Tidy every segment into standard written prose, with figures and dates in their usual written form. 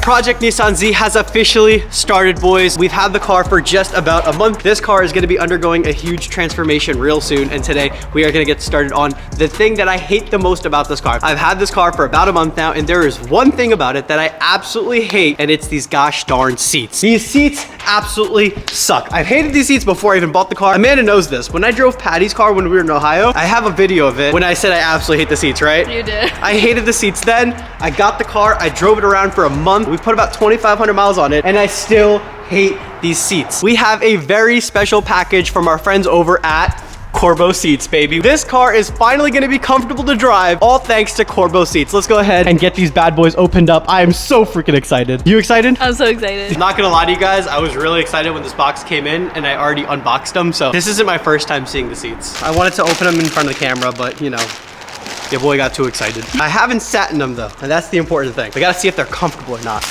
Project Nissan Z has officially started, boys. We've had the car for just about a month. This car is gonna be undergoing a huge transformation real soon, and today we are gonna get started on the thing that I hate the most about this car. I've had this car for about a month now, and there is one thing about it that I absolutely hate, and it's these gosh darn seats. These seats absolutely suck. I've hated these seats before I even bought the car. Amanda knows this. When I drove Patty's car when we were in Ohio, I have a video of it when I said I absolutely hate the seats, right? You did. I hated the seats then. I got the car, I drove it around for a month. We put about 2,500 miles on it, and I still hate these seats. We have a very special package from our friends over at Corbeau seats, baby. This car is finally gonna be comfortable to drive, all thanks to Corbeau seats. Let's go ahead and get these bad boys opened up. I am so freaking excited. You excited? I'm so excited. Not gonna lie to you guys, I was really excited when this box came in, and I already unboxed them, so this isn't my first time seeing the seats. I wanted to open them in front of the camera, but you know, your boy got too excited. I haven't sat in them though, and that's the important thing. I gotta see if they're comfortable or not.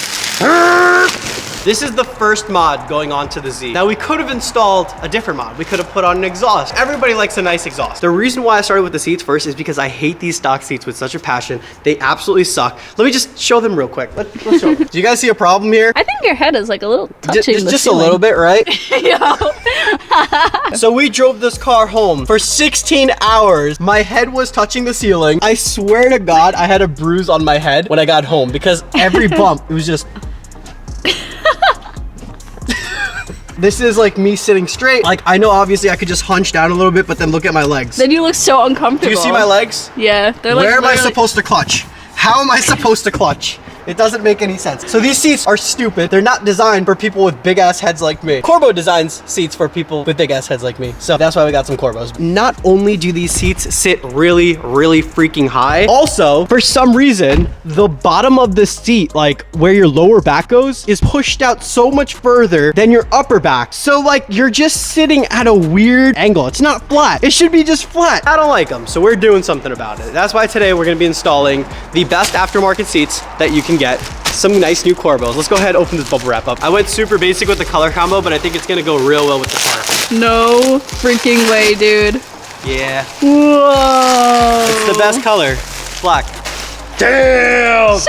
This is the first mod going on to the Z. Now we could have installed a different mod. We could have put on an exhaust. Everybody likes a nice exhaust. The reason why I started with the seats first is because I hate these stock seats with such a passion. They absolutely suck. Let me just show them real quick. Let's show them. Do you guys see a problem here? I think your head is like a little touching the just a ceiling. little bit, right? Yo. So we drove this car home for 16 hours. My head was touching the ceiling. I swear to God, I had a bruise on my head when I got home because every bump, it was just... This is like me sitting straight. Like, I know obviously I could just hunch down a little bit, but then look at my legs. Then you look so uncomfortable. Do you see my legs? Yeah. They're like, where am I supposed to clutch? How am I supposed to clutch? It doesn't make any sense. So these seats are stupid. They're not designed for people with big ass heads like me. Corbeau designs seats for people with big ass heads like me. So that's why we got some Corbeaus. Not only do these seats sit really, really freaking high, also, for some reason, the bottom of the seat, like where your lower back goes, is pushed out so much further than your upper back. So like, you're just sitting at a weird angle. It's not flat. It should be just flat. I don't like them, so we're doing something about it. That's why today we're gonna be installing the best aftermarket seats that you can get. Some nice new Corbeaus. Let's go ahead and open this bubble wrap up. I went super basic with the color combo, but I think it's gonna go real well with the car. No freaking way, dude. Yeah. Whoa. It's the best color. Black. Damn!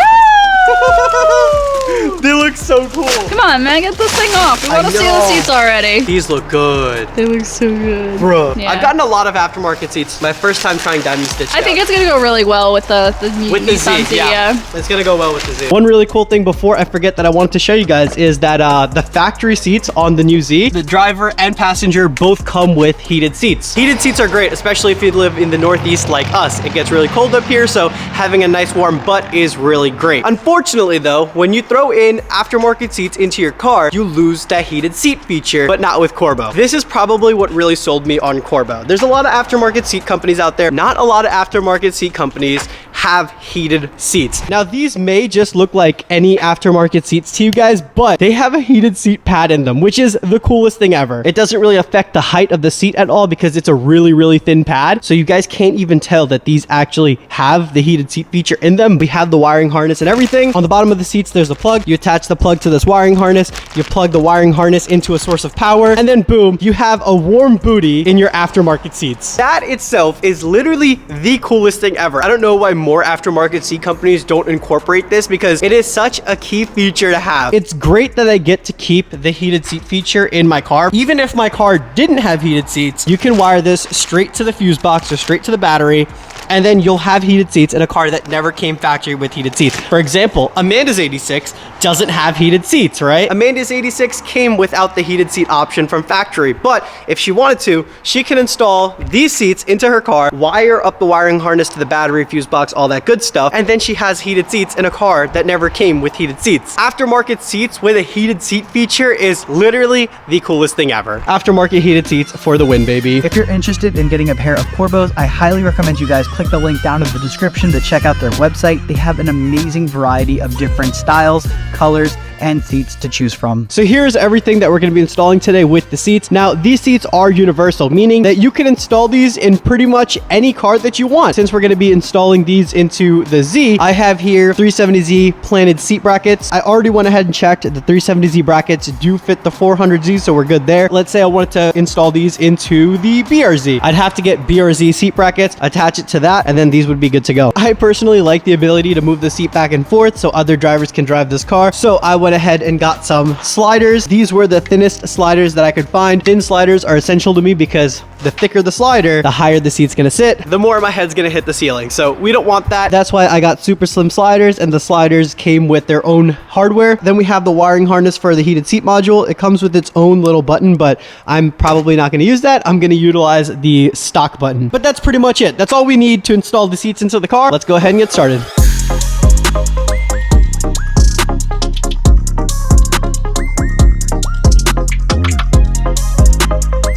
They look so cool. Come on, man, get this thing off. We want to see the seats already. These look good. They look so good. Bro, Yeah. I've gotten a lot of aftermarket seats. My first time trying diamond stitch. I think it's gonna go really well with the Nissan Z, yeah. It's gonna go well with the Z. One really cool thing before I forget that I wanted to show you guys is that the factory seats on the new Z, the driver and passenger both come with heated seats. Heated seats are great, especially if you live in the Northeast like us. It gets really cold up here, so having a nice warm butt is really great. Unfortunately though, when you throw in aftermarket seats into your car, you lose that heated seat feature, but not with Corbeau. This is probably what really sold me on Corbeau. There's a lot of aftermarket seat companies out there. Not a lot of aftermarket seat companies have heated seats. Now these may just look like any aftermarket seats to you guys, but they have a heated seat pad in them, which is the coolest thing ever. It doesn't really affect the height of the seat at all because it's a really, really thin pad. So you guys can't even tell that these actually have the heated seat feature in them. We have the wiring harness and everything. On the bottom of the seats, there's a plug. You attach the plug to this wiring harness. You plug the wiring harness into a source of power, and then boom, you have a warm booty in your aftermarket seats. That itself is literally the coolest thing ever. I don't know why more aftermarket seat companies don't incorporate this because it is such a key feature to have. It's great that I get to keep the heated seat feature in my car. Even if my car didn't have heated seats, you can wire this straight to the fuse box or straight to the battery, and then you'll have heated seats in a car that never came factory with heated seats. For example, Amanda's 86 doesn't have heated seats, right? Amanda's 86 came without the heated seat option from factory, but if she wanted to, she can install these seats into her car, wire up the wiring harness to the battery, fuse box, all that good stuff, and then she has heated seats in a car that never came with heated seats. Aftermarket seats with a heated seat feature is literally the coolest thing ever. Aftermarket heated seats for the win, baby. If you're interested in getting a pair of Corbeaus, I highly recommend you guys click the link down in the description to check out their website. They have an amazing variety of different styles, colors, and seats to choose from. So here's everything that we're going to be installing today with the seats. Now, these seats are universal, meaning that you can install these in pretty much any car that you want. Since we're going to be installing these into the Z, I have here 370Z planted seat brackets. I already went ahead and checked. The 370Z brackets do fit the 400Z, so we're good there. Let's say I wanted to install these into the BRZ. I'd have to get BRZ seat brackets, attach it to that, and then these would be good to go. I personally like the ability to move the seat back and forth so other drivers can drive this car. So I went ahead and got some sliders. These were the thinnest sliders that I could find. Thin sliders are essential to me because the thicker the slider, the higher the seat's gonna sit, the more my head's gonna hit the ceiling. So we don't want that. That's why I got super slim sliders, and the sliders came with their own hardware. Then we have the wiring harness for the heated seat module. It comes with its own little button, but I'm probably not gonna use that. I'm gonna utilize the stock button. But that's pretty much it. That's all we need to install the seats into the car. Let's go ahead and get started.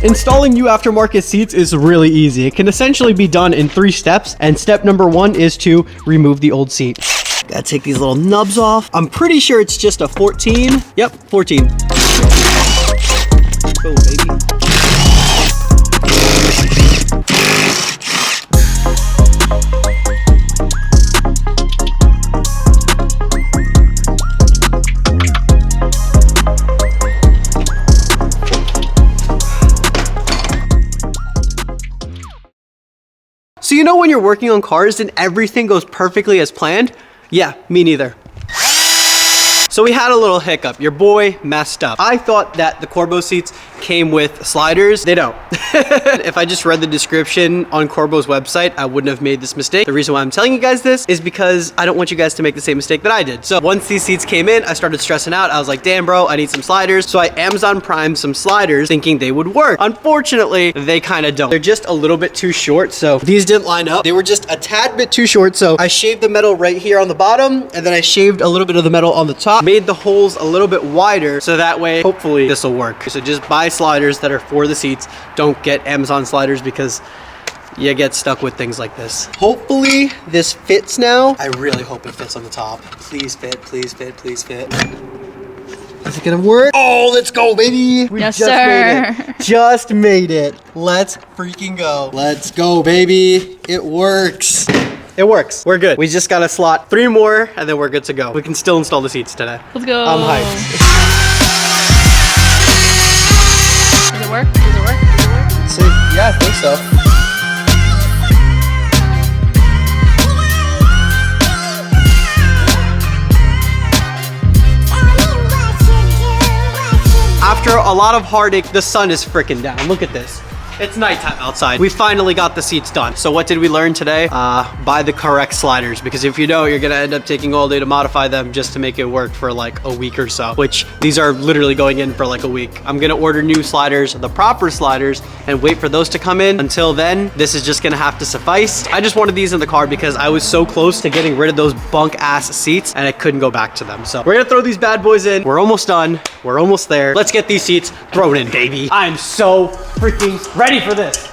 Installing new aftermarket seats is really easy. It can essentially be done in 3 steps, and step number 1 is to remove the old seat. Gotta take these little nubs off. I'm pretty sure it's just a 14. Yep, 14. Go, baby. So you know when you're working on cars and everything goes perfectly as planned? Yeah, me neither. So we had a little hiccup. Your boy messed up. I thought that the corbeau seats came with sliders. They don't. If I just read the description on Corbeau's website, I wouldn't have made this mistake. The reason why I'm telling you guys this is because I don't want you guys to make the same mistake that I did. So once these seats came in, I started stressing out. I was like, damn bro, I need some sliders. So I Amazon Primed some sliders thinking they would work. Unfortunately, they kind of don't. They're just a little bit too short. So these didn't line up. They were just a tad bit too short. So I shaved the metal right here on the bottom, and then I shaved a little bit of the metal on the top, made the holes a little bit wider, so that way hopefully this will work. So just buy sliders that are for the seats. Don't get Amazon sliders because you get stuck with things like this. Hopefully this fits now. I really hope it fits on the top. Please fit, please fit, please fit. Is it gonna work? Oh, let's go, baby. We yes, just sir. made it. Just made it. Let's freaking go. Let's go, baby. It works. It works. We're good. We just gotta slot 3 more and then we're good to go. We can still install the seats today. Let's go. I'm hyped. Does it work? Does it work? Does it work? See, yeah, I think so. After a lot of heartache, the sun is freaking down. Look at this. It's nighttime outside. We finally got the seats done. So what did we learn today? Buy the correct sliders, because if you don't, you're gonna end up taking all day to modify them just to make it work for like a week or so, which these are literally going in for like a week. I'm gonna order new sliders, the proper sliders, and wait for those to come in. Until then, this is just gonna have to suffice. I just wanted these in the car because I was so close to getting rid of those bunk ass seats and I couldn't go back to them. So we're gonna throw these bad boys in. We're almost done. We're almost there. Let's get these seats thrown in, baby. I'm so freaking ready for this.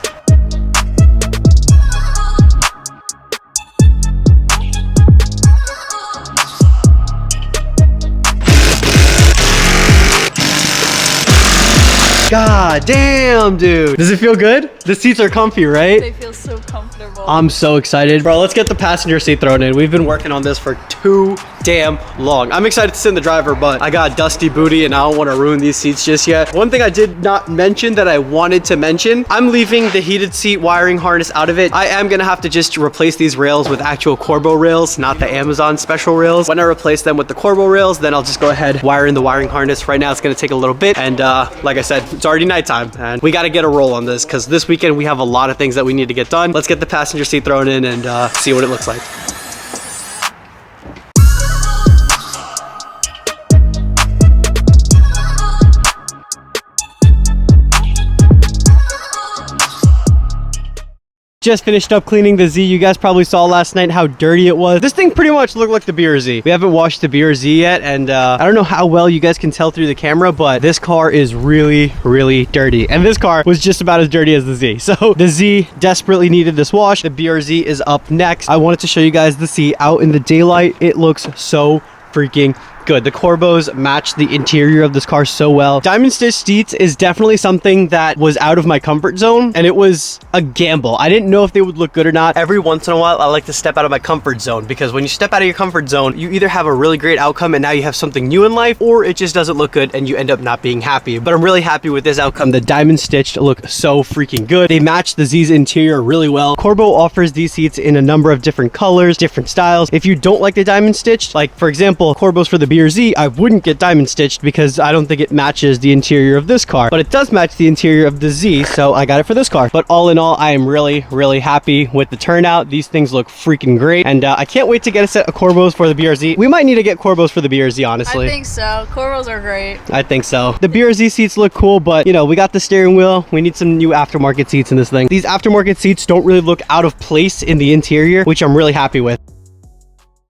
God damn, dude. Does it feel good? The seats are comfy, right? They feel so comfortable. I'm so excited. Bro, let's get the passenger seat thrown in. We've been working on this for too damn long. I'm excited to sit in the driver, but I got dusty booty and I don't want to ruin these seats just yet. One thing I did not mention that I wanted to mention, I'm leaving the heated seat wiring harness out of it. I am gonna have to just replace these rails with actual corbeau rails, not the Amazon special rails. When I replace them with the corbeau rails, then I'll just go ahead, wire in the wiring harness. Right now it's gonna take a little bit, and like I said, it's already nighttime and we got to get a roll on this because this weekend we have a lot of things that we need to get done. Let's get the passenger seat thrown in and see what it looks like. Just finished up cleaning the Z. You guys probably saw last night how dirty it was. This thing pretty much looked like the BRZ. We haven't washed the BRZ yet, and I don't know how well you guys can tell through the camera, but this car is really, really dirty. And this car was just about as dirty as the Z. So the Z desperately needed this wash. The BRZ is up next. I wanted to show you guys the Z out in the daylight. It looks so freaking good. The corbeaus match the interior of this car so well. Diamond stitch seats is definitely something that was out of my comfort zone, and it was a gamble. I didn't know if they would look good or not. Every once in a while, I like to step out of my comfort zone, because when you step out of your comfort zone, you either have a really great outcome and now you have something new in life, or it just doesn't look good and you end up not being happy. But I'm really happy with this outcome. The diamond stitched look so freaking good. They match the Z's interior really well. Corbeau offers these seats in a number of different colors, different styles. If you don't like the diamond stitched, like for example, Corbeaus for the BRZ, I wouldn't get diamond stitched because I don't think it matches the interior of this car, but it does match the interior of the Z, so I got it for this car. But all in all, I am really, really happy with the turnout. These things look freaking great, and I can't wait to get a set of Corbeaus for the BRZ. We might need to get Corbeaus for the BRZ, honestly. I think so. Corbeaus are great. I think so. The BRZ seats look cool, but you know, we got the steering wheel. We need some new aftermarket seats in this thing. These aftermarket seats don't really look out of place in the interior, which I'm really happy with.